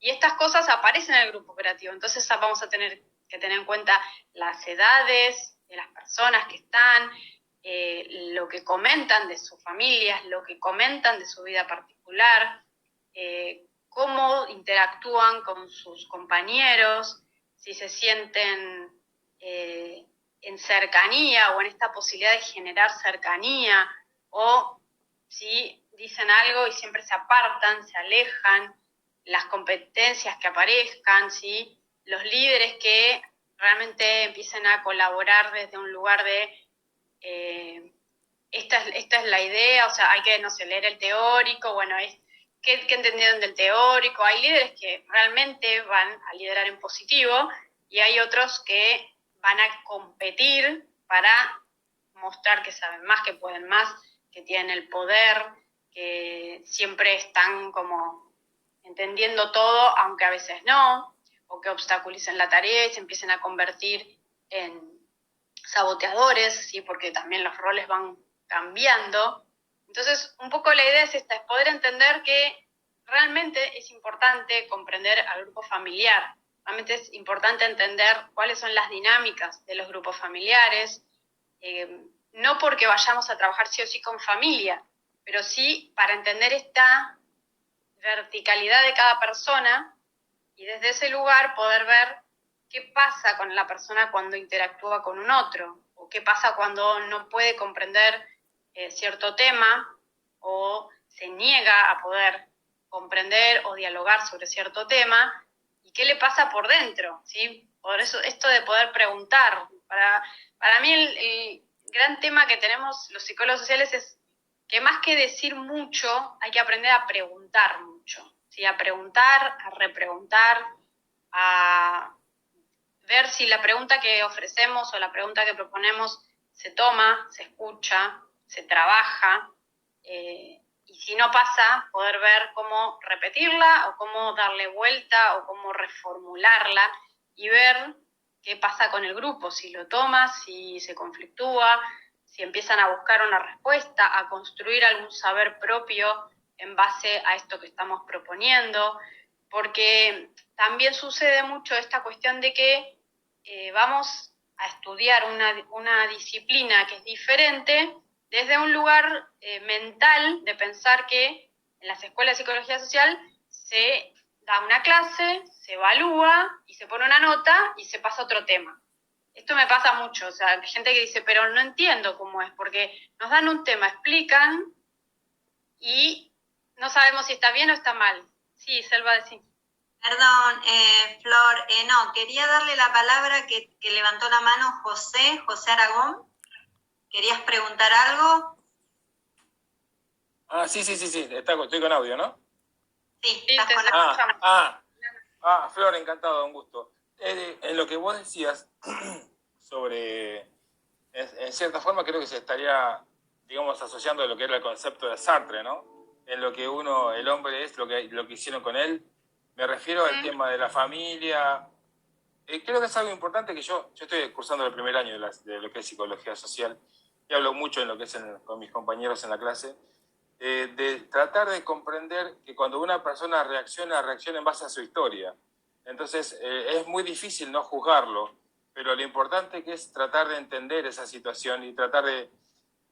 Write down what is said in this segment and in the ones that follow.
y estas cosas aparecen en el grupo operativo. Entonces vamos a tener que tener en cuenta las edades de las personas que están, lo que comentan de sus familias, lo que comentan de su vida particular, cómo interactúan con sus compañeros, si se sienten en cercanía o en esta posibilidad de generar cercanía, o si dicen algo y siempre se apartan, se alejan, las competencias que aparezcan, ¿sí? Los líderes que realmente empiecen a colaborar desde un lugar de esta es la idea, o sea, hay que, no sé, leer el teórico, bueno, ¿qué entendieron del teórico? Hay líderes que realmente van a liderar en positivo y hay otros que van a competir para mostrar que saben más, que pueden más, que tienen el poder, que siempre están como entendiendo todo, aunque a veces no, o que obstaculicen la tarea y se empiecen a convertir en saboteadores, ¿sí? Porque también los roles van cambiando. Entonces, un poco la idea es esta, es poder entender que realmente es importante comprender al grupo familiar, realmente es importante entender cuáles son las dinámicas de los grupos familiares, no porque vayamos a trabajar sí o sí con familia, pero sí para entender esta verticalidad de cada persona y desde ese lugar poder ver qué pasa con la persona cuando interactúa con un otro, o qué pasa cuando no puede comprender cierto tema, o se niega a poder comprender o dialogar sobre cierto tema, y qué le pasa por dentro, ¿sí? Por eso, esto de poder preguntar, para mí el gran tema que tenemos los psicólogos sociales es que más que decir mucho, hay que aprender a preguntar mucho, ¿sí? A preguntar, a repreguntar, a ver si la pregunta que ofrecemos o la pregunta que proponemos se toma, se escucha, se trabaja, y si no pasa, poder ver cómo repetirla o cómo darle vuelta o cómo reformularla y ver qué pasa con el grupo, si lo toma, si se conflictúa, si empiezan a buscar una respuesta, a construir algún saber propio en base a esto que estamos proponiendo, porque también sucede mucho esta cuestión de que vamos a estudiar una disciplina que es diferente desde un lugar mental de pensar que en las escuelas de psicología social se da una clase, se evalúa y se pone una nota y se pasa a otro tema. Esto me pasa mucho, o sea, hay gente que dice, pero no entiendo cómo es, porque nos dan un tema, explican y no sabemos si está bien o está mal. Sí, Selva, decís. Perdón, Flor, no, quería darle la palabra que levantó la mano José Aragón. ¿Querías preguntar algo? Sí, estoy con audio, ¿no? Sí, estás con audio. Flor, encantado, un gusto. En lo que vos decías sobre, en cierta forma creo que se estaría, digamos, asociando a lo que era el concepto de Sartre, ¿no? En lo que el hombre es, lo que hicieron con él. Me refiero al tema de la familia. Creo que es algo importante que yo estoy cursando el primer año de lo que es psicología social y hablo mucho en lo que es con mis compañeros en la clase, de tratar de comprender que cuando una persona reacciona en base a su historia. Entonces, es muy difícil no juzgarlo, pero lo importante que es tratar de entender esa situación y tratar de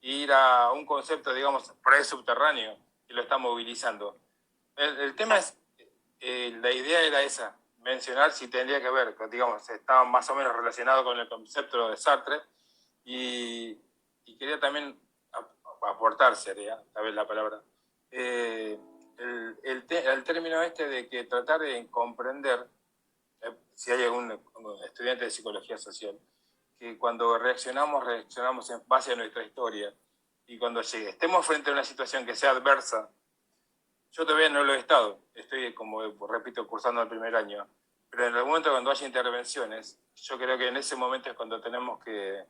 ir a un concepto, digamos, por ahí subterráneo, que lo está movilizando. El tema es, la idea era esa, mencionar si tendría que ver, digamos, estaba más o menos relacionado con el concepto de Sartre, y quería también aportar, sería tal vez la palabra, el término este de que tratar de comprender, si hay algún estudiante de psicología social, que cuando reaccionamos en base a nuestra historia, y cuando estemos frente a una situación que sea adversa, yo todavía no lo he estado, estoy, como repito, cursando el primer año, pero en el momento cuando haya intervenciones, yo creo que en ese momento es cuando tenemos que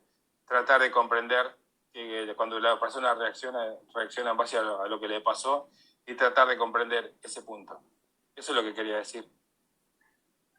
tratar de comprender que cuando la persona reacciona en base a lo que le pasó y tratar de comprender ese punto. Eso es lo que quería decir.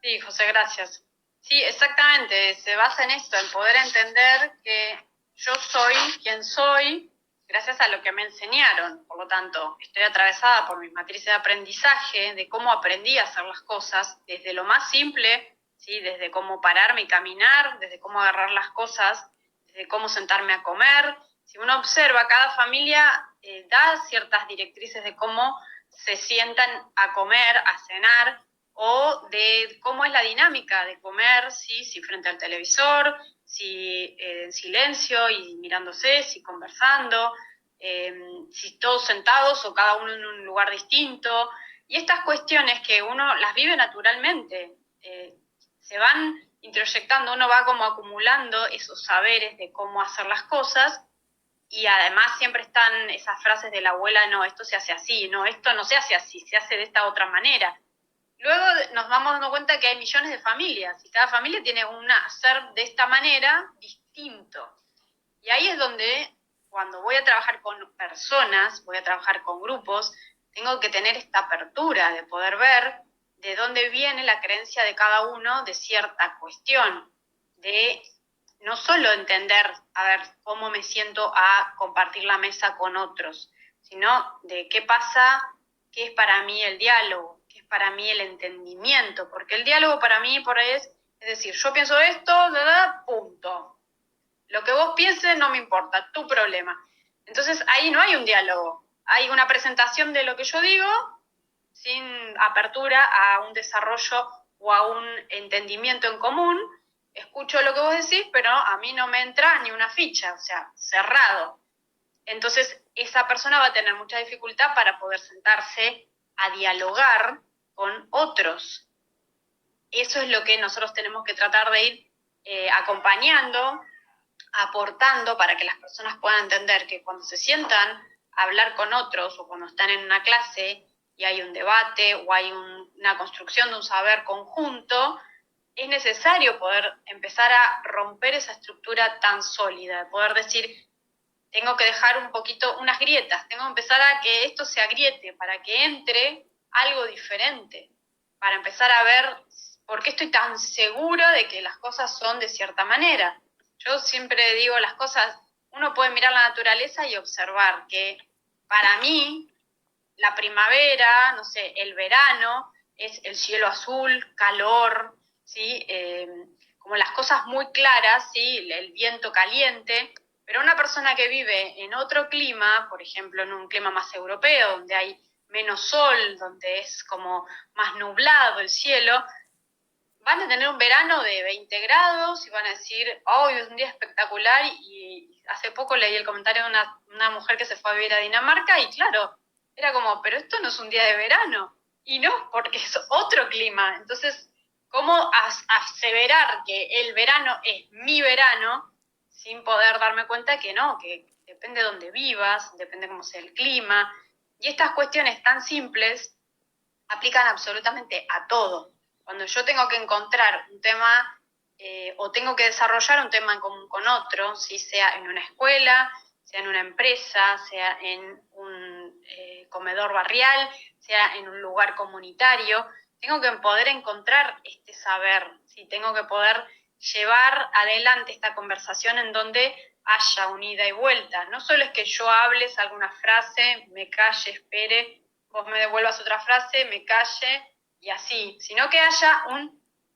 Sí, José, gracias. Sí, exactamente, se basa en esto, en poder entender que yo soy quien soy gracias a lo que me enseñaron. Por lo tanto, estoy atravesada por mis matrices de aprendizaje, de cómo aprendí a hacer las cosas, desde lo más simple, ¿sí? Desde cómo pararme y caminar, desde cómo agarrar las cosas, desde cómo sentarme a comer. Si uno observa, cada familia da ciertas directrices de cómo se sientan a comer, a cenar, o de cómo es la dinámica de comer, ¿sí? Si frente al televisor, si en silencio y mirándose, si conversando, si todos sentados o cada uno en un lugar distinto. Y estas cuestiones que uno las vive naturalmente, se van introyectando, uno va como acumulando esos saberes de cómo hacer las cosas. Y además siempre están esas frases de la abuela, no, esto se hace así, no, esto no se hace así, se hace de esta otra manera. Luego nos vamos dando cuenta que hay millones de familias y cada familia tiene un hacer de esta manera distinto. Y ahí es donde, cuando voy a trabajar con personas, voy a trabajar con grupos, tengo que tener esta apertura de poder ver de dónde viene la creencia de cada uno de cierta cuestión, de no solo entender, a ver, cómo me siento a compartir la mesa con otros, sino de qué pasa, qué es para mí el diálogo, qué es para mí el entendimiento, porque el diálogo para mí por ahí es decir, yo pienso esto, punto. Lo que vos pienses no me importa, tu problema. Entonces ahí no hay un diálogo, hay una presentación de lo que yo digo sin apertura a un desarrollo o a un entendimiento en común. Escucho lo que vos decís, pero a mí no me entra ni una ficha, o sea, cerrado. Entonces, esa persona va a tener mucha dificultad para poder sentarse a dialogar con otros. Eso es lo que nosotros tenemos que tratar de ir acompañando, aportando para que las personas puedan entender que cuando se sientan a hablar con otros o cuando están en una clase y hay un debate o hay una construcción de un saber conjunto, es necesario poder empezar a romper esa estructura tan sólida, de poder decir, tengo que dejar un poquito unas grietas, tengo que empezar a que esto se agriete para que entre algo diferente, para empezar a ver por qué estoy tan segura de que las cosas son de cierta manera. Yo siempre digo las cosas, uno puede mirar la naturaleza y observar que para mí la primavera, no sé, el verano es el cielo azul, calor, ¿sí? Como las cosas muy claras, ¿sí? El viento caliente, pero una persona que vive en otro clima, por ejemplo en un clima más europeo, donde hay menos sol, donde es como más nublado el cielo, van a tener un verano de 20 grados y van a decir, oh, es un día espectacular. Y hace poco leí el comentario de una mujer que se fue a vivir a Dinamarca y claro, era como, pero esto no es un día de verano. Y no, porque es otro clima. Entonces, ¿cómo aseverar que el verano es mi verano sin poder darme cuenta que no, que depende de dónde vivas, depende cómo sea el clima? Y estas cuestiones tan simples aplican absolutamente a todo. Cuando yo tengo que encontrar un tema o tengo que desarrollar un tema en común con otro, ¿sí? Sea en una escuela, sea en una empresa, sea en un comedor barrial, sea en un lugar comunitario, tengo que poder encontrar este saber, ¿sí? Tengo que poder llevar adelante esta conversación en donde haya un ida y vuelta. No solo es que yo hables alguna frase, me calle, espere, vos me devuelvas otra frase, me calle y así, sino que haya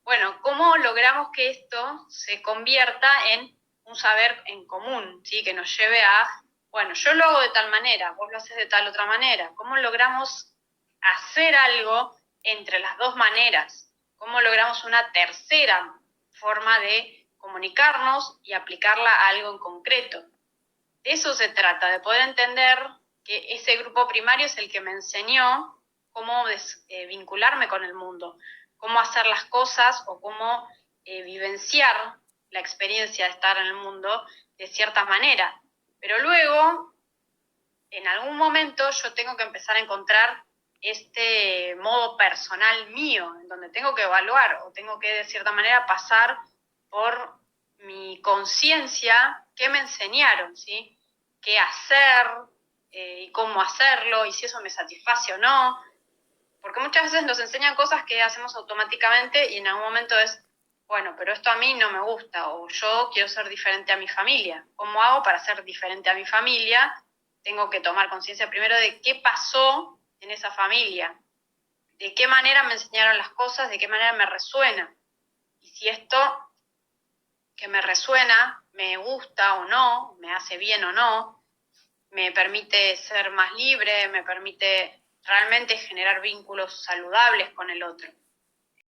bueno, ¿cómo logramos que esto se convierta en un saber en común, ¿sí? Que nos lleve a, bueno, yo lo hago de tal manera, vos lo haces de tal otra manera? ¿Cómo logramos hacer algo entre las dos maneras? ¿Cómo logramos una tercera forma de comunicarnos y aplicarla a algo en concreto? De eso se trata, de poder entender que ese grupo primario es el que me enseñó cómo vincularme con el mundo, cómo hacer las cosas o cómo vivenciar la experiencia de estar en el mundo de cierta manera. Pero luego, en algún momento, yo tengo que empezar a encontrar este modo personal mío, en donde tengo que evaluar o tengo que, de cierta manera, pasar por mi conciencia, qué me enseñaron, ¿sí? Qué hacer y cómo hacerlo, y si eso me satisface o no. Porque muchas veces nos enseñan cosas que hacemos automáticamente y en algún momento es, bueno, pero esto a mí no me gusta, o yo quiero ser diferente a mi familia. ¿Cómo hago para ser diferente a mi familia tengo que tomar conciencia primero de qué pasó en esa familia, de qué manera me enseñaron las cosas, de qué manera me resuena. Y si esto que me resuena me gusta o no, me hace bien o no, me permite ser más libre, me permite realmente generar vínculos saludables con el otro.